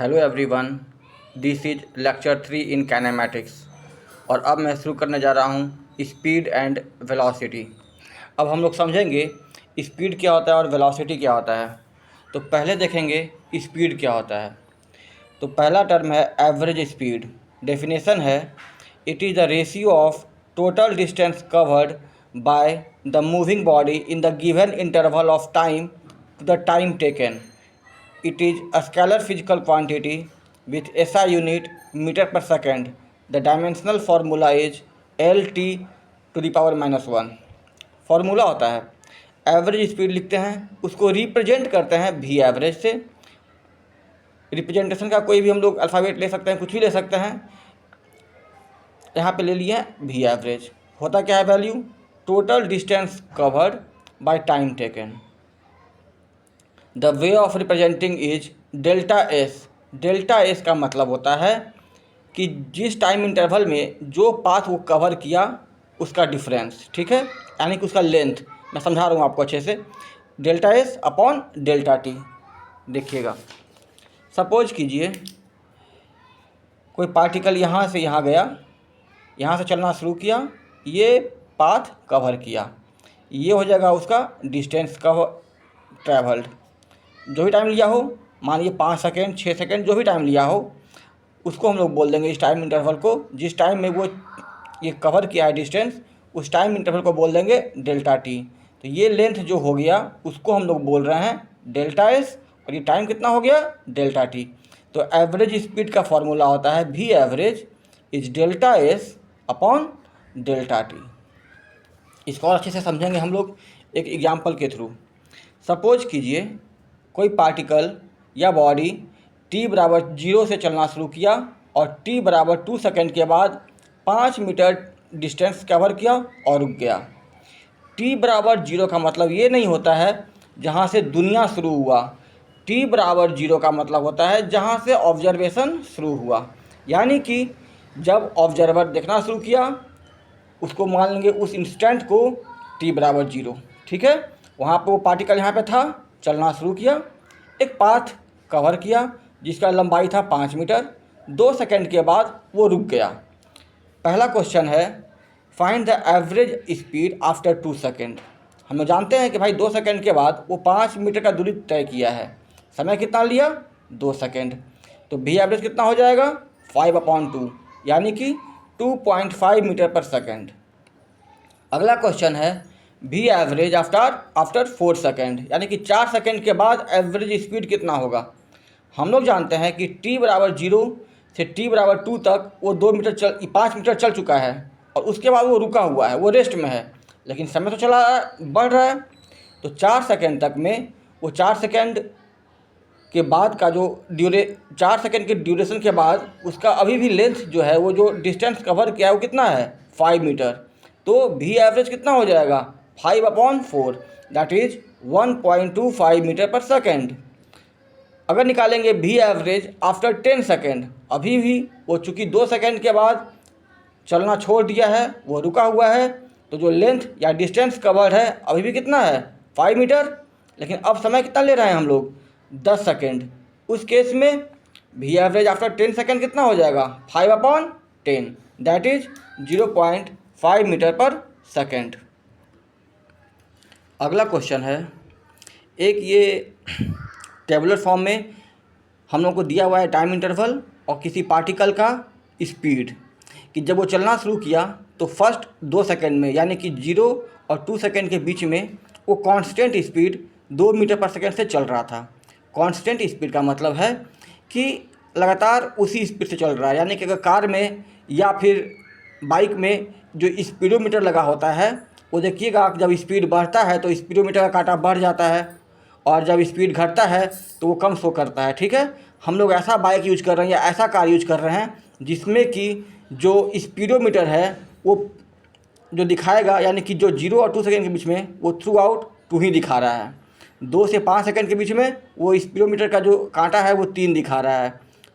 Hello everyone, this is lecture 3 in kinematics. और अब मैं शुरू करने जा रहा हूँ स्पीड एंड वेलोसिटी। अब हम लोग समझेंगे स्पीड क्या होता है और वेलोसिटी क्या होता है। तो पहले देखेंगे स्पीड क्या होता है। तो पहला टर्म है एवरेज स्पीड। डेफिनेशन है it is the ratio of total distance covered by the moving body in the given interval of time to the time taken. It is a scalar physical quantity with SI unit meter per second. The dimensional formula is LT to the power -1. Formula होता है average speed लिखते हैं, उसको represent करते हैं V average से। Representation का कोई भी हम लोग अल्फ़ाबेट ले सकते हैं, कुछ भी ले सकते हैं। यहाँ पे ले लिए हैं वी एवरेज। होता क्या है value? Total distance covered by time taken. The way of representing is delta S. Delta S का मतलब होता है कि जिस टाइम इंटरवल में जो पाथ वो कवर किया उसका डिफरेंस, ठीक है, यानी कि उसका लेंथ। मैं समझा रहा हूँ आपको अच्छे से। Delta S upon delta T. देखिएगा, सपोज कीजिए कोई पार्टिकल यहाँ से यहाँ गया, यहाँ से चलना शुरू किया, ये पाथ कवर किया, ये हो जाएगा उसका डिस्टेंस कवर ट्रैवल्ड। जो भी टाइम लिया हो, मानिए 5 सेकेंड 6 सेकेंड, जो भी टाइम लिया हो उसको हम लोग बोल देंगे इस टाइम इंटरवल को। जिस टाइम में वो ये कवर किया है डिस्टेंस, उस टाइम इंटरवल को बोल देंगे डेल्टा टी। तो ये लेंथ जो हो गया उसको हम लोग बोल रहे हैं डेल्टा एस, और ये टाइम कितना हो गया? Delta T. तो एवरेज स्पीड का फॉर्मूला होता है V average is delta S upon delta T. इसको और अच्छे से समझेंगे हम लोग एक एग्जाम्पल के थ्रू। सपोज कीजिए कोई पार्टिकल या बॉडी t बराबर 0 से चलना शुरू किया और t बराबर 2 सेकेंड के बाद 5 मीटर डिस्टेंस कवर किया और रुक गया। t बराबर 0 का मतलब ये नहीं होता है जहाँ से दुनिया शुरू हुआ। t बराबर 0 का मतलब होता है जहाँ से ऑब्जर्वेशन शुरू हुआ। यानी कि जब ऑब्जर्वर देखना शुरू किया उसको मान लेंगे उस इंस्टेंट को t बराबर 0, ठीक है। वहाँ पर वो पार्टिकल यहाँ पे था, चलना शुरू किया, एक पाथ कवर किया जिसका लंबाई था 5 मीटर। 2 सेकेंड के बाद वो रुक गया। पहला क्वेश्चन है find the average speed after 2 second. हम लोग जानते हैं कि भाई 2 सेकेंड के बाद वो 5 मीटर का दूरी तय किया है। समय कितना लिया? 2 सेकेंड। तो वी एवरेज कितना हो जाएगा? 5/2, यानी कि 2.5 मीटर पर सेकेंड। अगला क्वेश्चन है वी एवरेज आफ्टर 4 सेकेंड, यानी कि 4 सेकेंड के बाद एवरेज स्पीड कितना होगा। हम लोग जानते हैं कि t बराबर 0 से t बराबर 2 तक वो 5 मीटर चल चुका है और उसके बाद वो रुका हुआ है, वो रेस्ट में है, लेकिन समय तो चला बढ़ रहा है। तो 4 सेकेंड तक में वो 4 सेकेंड के बाद का जो 4 सेकेंड के ड्यूरेशन के बाद उसका अभी भी लेंथ जो है, वो जो डिस्टेंस कवर किया है वो कितना है? 5 मीटर। तो वी एवरेज कितना हो जाएगा? 5/4, that is 1.25 metre per second. अगर निकालेंगे वी एवरेज आफ्टर 10 सेकेंड, अभी भी वो चूँकि 2 सेकेंड के बाद चलना छोड़ दिया है, वो रुका हुआ है, तो जो लेंथ या डिस्टेंस कवर्ड है अभी भी कितना है? 5 मीटर। लेकिन अब समय कितना ले रहे हैं हम लोग? 10 सेकेंड। उस केस में वी एवरेज आफ्टर 10 सेकेंड कितना हो जाएगा? 5/10, that is 0.5 metre per second. अगला क्वेश्चन है, एक ये टेबुलर फॉर्म में हम लोग को दिया हुआ है टाइम इंटरवल और किसी पार्टिकल का स्पीड, कि जब वो चलना शुरू किया तो फर्स्ट 2 सेकेंड में, यानी कि 0 और 2 सेकेंड के बीच में वो constant speed 2 metre per second से चल रहा था। कांस्टेंट स्पीड का मतलब है कि लगातार उसी स्पीड से चल रहा है। यानी कि अगर कार में या फिर बाइक में जो स्पीडोमीटर लगा होता है, वो देखिएगा जब स्पीड बढ़ता है तो स्पीडोमीटर का कांटा बढ़ जाता है, और जब स्पीड घटता है तो वो कम शो करता है, ठीक है। हम लोग ऐसा बाइक यूज कर रहे हैं या ऐसा कार यूज कर रहे हैं जिसमें कि जो स्पीडोमीटर है वो जो दिखाएगा, यानी कि जो 0 और 2 सेकेंड के बीच में वो थ्रू आउट 2 ही दिखा रहा है। 2 से 5 सेकेंड के बीच में वो स्पीडोमीटर का जो कांटा है वो 3 दिखा रहा है।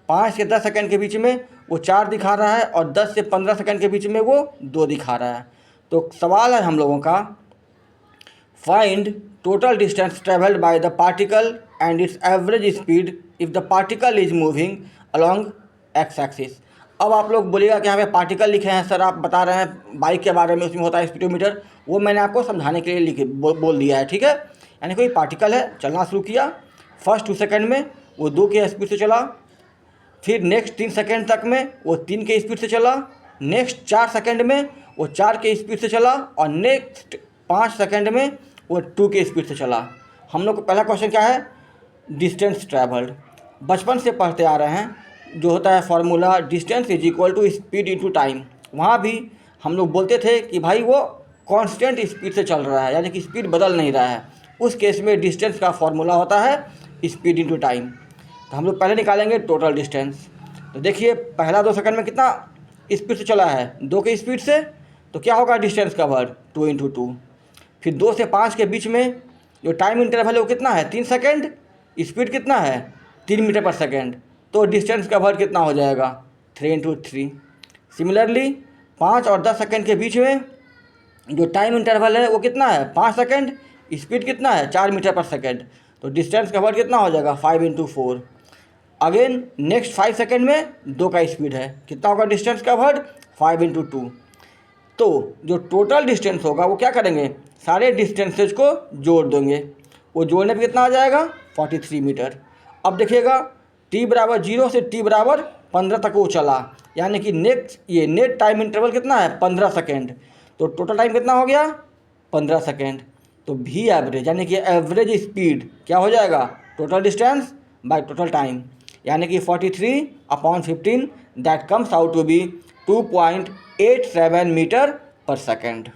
5 से 10 सेकेंड के बीच में वो 4 दिखा रहा है, और 10 से 15 सेकेंड के बीच में वो 2 दिखा रहा है। तो सवाल है हम लोगों का, find total distance travelled by the particle and its average speed if the particle is moving along x axis। अब आप लोग बोलिएगा कि यहाँ पे पार्टिकल लिखे हैं सर, आप बता रहे हैं बाइक के बारे में, उसमें होता है स्पीडोमीटर, वो मैंने आपको समझाने के लिए बोल दिया है, ठीक है। यानी कोई पार्टिकल है, चलना शुरू किया, फर्स्ट 2 सेकंड में वो 2 के स्पीड से चला, फिर नेक्स्ट 3 सेकंड तक में वो 3 के स्पीड से चला, नेक्स्ट 4 सेकंड में वो 4 के स्पीड से चला, और नेक्स्ट 5 सेकंड में वो 2 के स्पीड से चला। हम लोग को पहला क्वेश्चन क्या है, डिस्टेंस ट्रैवल्ड। बचपन से पढ़ते आ रहे हैं, जो होता है formula distance is equal to speed into time. वहाँ भी हम लोग बोलते थे कि भाई वो कांस्टेंट स्पीड से चल रहा है, यानी कि स्पीड बदल नहीं रहा है। उस केस में डिस्टेंस का फॉर्मूला होता है स्पीड इनटू टाइम। तो हम लोग पहले निकालेंगे टोटल डिस्टेंस। तो देखिए पहला 2 सेकंड में कितना स्पीड से चला है, 2 के स्पीड से, तो क्या होगा डिस्टेंस कवर्ड 2 × 2। फिर 2 से 5 के बीच में जो टाइम इंटरवल है वो कितना है, 3 सेकंड, स्पीड कितना है 3 मीटर पर सेकंड, तो डिस्टेंस कवर्ड कितना हो जाएगा 3 × 3। सिमिलरली 5 और 10 सेकंड के बीच में जो टाइम इंटरवल है वो कितना है 5 सेकंड, स्पीड कितना है 4 मीटर पर सेकंड, तो डिस्टेंस कवर्ड कितना हो जाएगा 5 × 4। अगेन नेक्स्ट 5 सेकंड में 2 का स्पीड है, कितना होगा डिस्टेंस कवर्ड 5 × 2। तो जो टोटल डिस्टेंस होगा वो क्या करेंगे, सारे डिस्टेंसेज को जोड़ देंगे, वो जोड़ने पे कितना आ जाएगा 43 मीटर। अब देखिएगा t बराबर 0 से t बराबर 15 तक वो चला, यानी कि नेट टाइम इंटरवल कितना है 15 सेकेंड, तो टोटल टाइम कितना हो गया 15 सेकेंड। तो v एवरेज यानी कि एवरेज स्पीड क्या हो जाएगा, total distance by total time, यानी कि 43/15 that comes out to be 2.87 meter per second.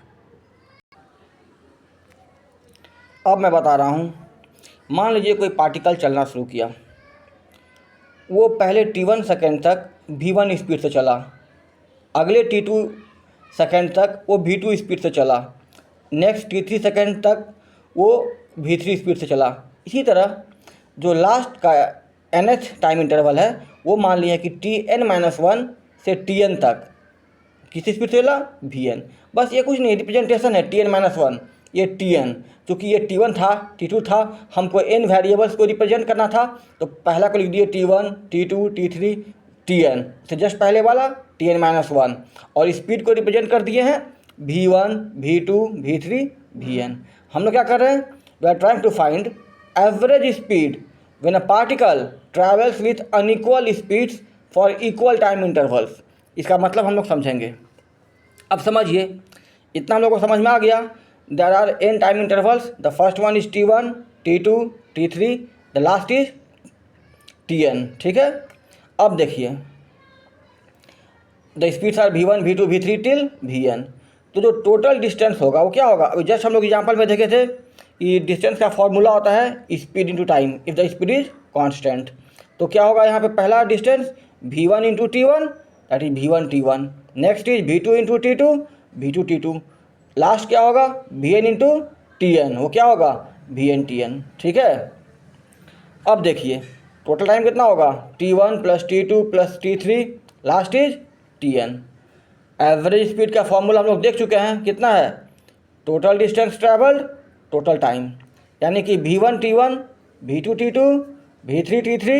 अब मैं बता रहा हूँ, मान लीजिए कोई पार्टिकल चलना शुरू किया, वो पहले t1 सेकेंड तक v1 स्पीड से चला, अगले t2 सेकेंड तक वो v2 स्पीड से चला, नेक्स्ट t3 सेकेंड तक वो v3 स्पीड से चला। इसी तरह जो लास्ट का nth टाइम इंटरवल है वो मान लिया कि tn-1 से tn तक किस स्पीड से चला vn। बस ये कुछ नहीं, रिप्रेजेंटेशन है tn-1, ये tn, क्योंकि ये t1 था t2 था, हमको n वेरिएबल्स को रिप्रेजेंट करना था, तो पहला को लिख दिए t1 t2 t3 tn से जस्ट पहले वाला tn-1, और स्पीड को रिप्रेजेंट कर दिए हैं v1 v2 v3 vn। हम लोग क्या कर रहे हैं, we are trying to find average speed when a particle travels with unequal speeds for equal time intervals. इसका मतलब हम लोग समझेंगे। अब समझिए, इतना हम लोग को समझ में आ गया। There are n time intervals, the first one is t1 t2 t3, the last is tn, ठीक है। अब देखिए the speeds are v1 v2 v3 till vn। तो जो टोटल डिस्टेंस होगा वो क्या होगा, अभी जस्ट हम लोग एग्जाम्पल में देखे थे कि डिस्टेंस का फॉर्मूला होता है speed into time if the speed is constant. तो क्या होगा यहाँ पे पहला distance v1 × t1 that is v1 t1, next is v2 × t2 v2 t2, last क्या होगा vn × tn, वो क्या होगा vn tn, ठीक है। अब देखिए टोटल टाइम कितना होगा t1 + t2 + t3, last is tn। Average speed का फॉर्मूला हम लोग देख चुके हैं, कितना है total distance travelled total time, यानी कि v1 t1 v2 t2 v3 t3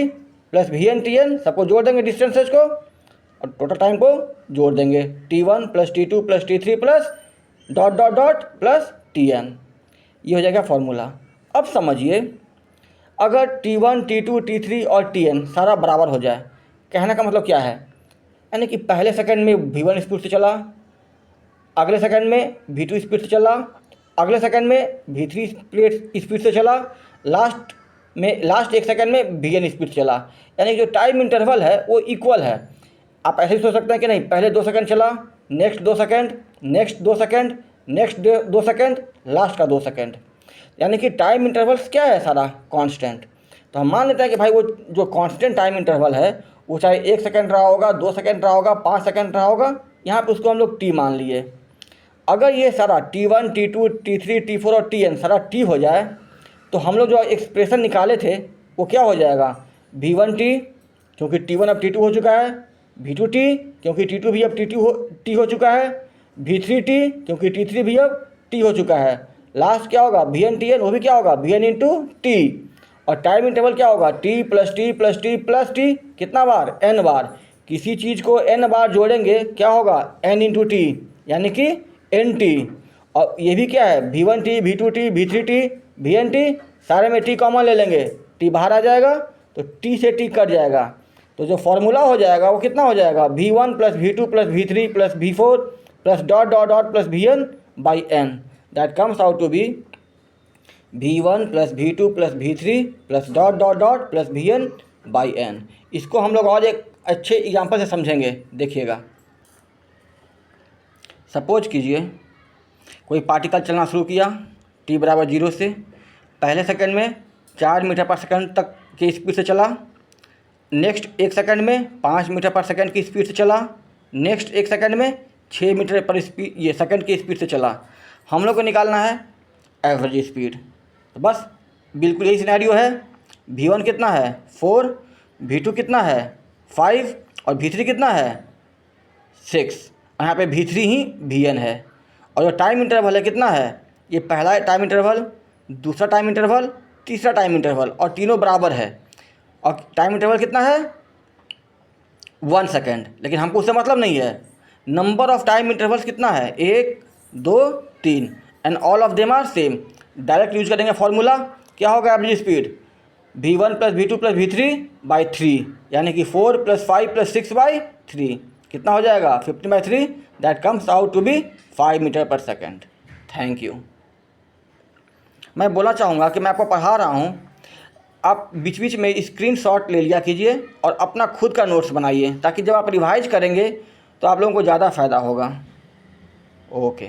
+ vn tn, सबको जोड़ देंगे डिस्टेंसेज को और टोटल टाइम को जोड़ देंगे t1 + t2 + t3 + ... tn, ये हो जाएगा फॉर्मूला। अब समझिए अगर t1 t2 t3 और tn सारा बराबर हो जाए, कहने का मतलब क्या है, यानी कि पहले सेकंड में v1 स्पीड से चला, अगले सेकंड में v2 स्पीड से चला, अगले सेकंड में v3 स्पीड से चला, लास्ट 1 सेकंड में vn स्पीड चला, यानी जो टाइम इंटरवल है वो इक्वल है। आप ऐसे ही सोच सकते हैं कि नहीं, पहले 2 सेकंड चला, next 2 second, next 2 second, next 2 second, last का 2 सेकंड, यानी कि टाइम इंटरवल्स क्या है सारा कांस्टेंट। तो हम मान लेते हैं कि भाई वो जो कांस्टेंट टाइम इंटरवल है वो चाहे 1 सेकंड रहा होगा, 2 सेकंड रहा होगा, 5 सेकंड रहा होगा, यहाँ पे उसको हम लोग t मान लिए। अगर ये सारा t1 t2 t3 t4 और tn सारा t हो जाए तो हम लोग जो एक्सप्रेशन निकाले थे वो क्या हो जाएगा v1t, क्योंकि t1 अब t2 हो चुका है, v2t क्योंकि t2 भी अब t हो चुका है, v3t क्योंकि t3 भी अब t हो चुका है, लास्ट क्या होगा vn tn, वो भी क्या होगा vn × t, और टाइम इंटरवल क्या होगा, T plus T plus T plus T, कितना बार, एन बार। किसी चीज़ को एन बार जोड़ेंगे क्या होगा, एन इंटू टी, यानी कि एन टी। और ये भी क्या है, V1 T, V2 T, V3 T, Vn T, सारे में टी कॉमन ले लेंगे, टी बाहर आ जाएगा तो टी से टी कट जाएगा। तो जो फॉर्मूला हो जाएगा वो कितना हो जाएगा, V1 plus V2 plus V3 plus V4 plus dot dot dot plus Vn by N, that comes out to be V1 plus V2 plus V3 plus dot dot dot plus Vn by N. इसको हम लोग और एक अच्छे example से समझेंगे, देखिएगा। Suppose कीजिए कोई पार्टिकल चलना शुरू किया t बराबर 0 से, पहले सेकंड में 4 मीटर पर सेकंड तक की स्पीड से चला, नेक्स्ट 1 सेकंड में 5 मीटर पर सेकंड की स्पीड से चला, नेक्स्ट 1 सेकंड में 6 मीटर पर सेकंड की स्पीड से चला। हम लोग को निकालना है एवरेज स्पीड। तो बस बिल्कुल यही सिनेरियो है। V1 कितना है 4, V2 कितना है 5 और V3 कितना है 6। यहाँ पे V3 ही Vn है। और जो टाइम इंटरवल है कितना है, ये पहला टाइम इंटरवल, दूसरा टाइम इंटरवल, तीसरा टाइम इंटरवल, और तीनों बराबर है। और टाइम इंटरवल कितना है 1 सेकेंड, लेकिन हमको उससे मतलब नहीं है। नंबर ऑफ टाइम इंटरवल्स कितना है, 1 2 3, and all of them are same. Direct use करेंगे फॉर्मूला, क्या होगा average speed, V1 plus V2 plus V3 by 3, यानी कि 4 प्लस 5 प्लस 6 बाई 3, कितना हो जाएगा 15/3, that comes out to be 5 meter per second. Thank you. मैं बोलना चाहूँगा कि मैं आपको पढ़ा रहा हूँ, आप बीच बीच में स्क्रीनशॉट ले लिया कीजिए और अपना खुद का नोट्स बनाइए, ताकि जब आप रिवाइज करेंगे तो आप लोगों को ज़्यादा फ़ायदा होगा। ओके।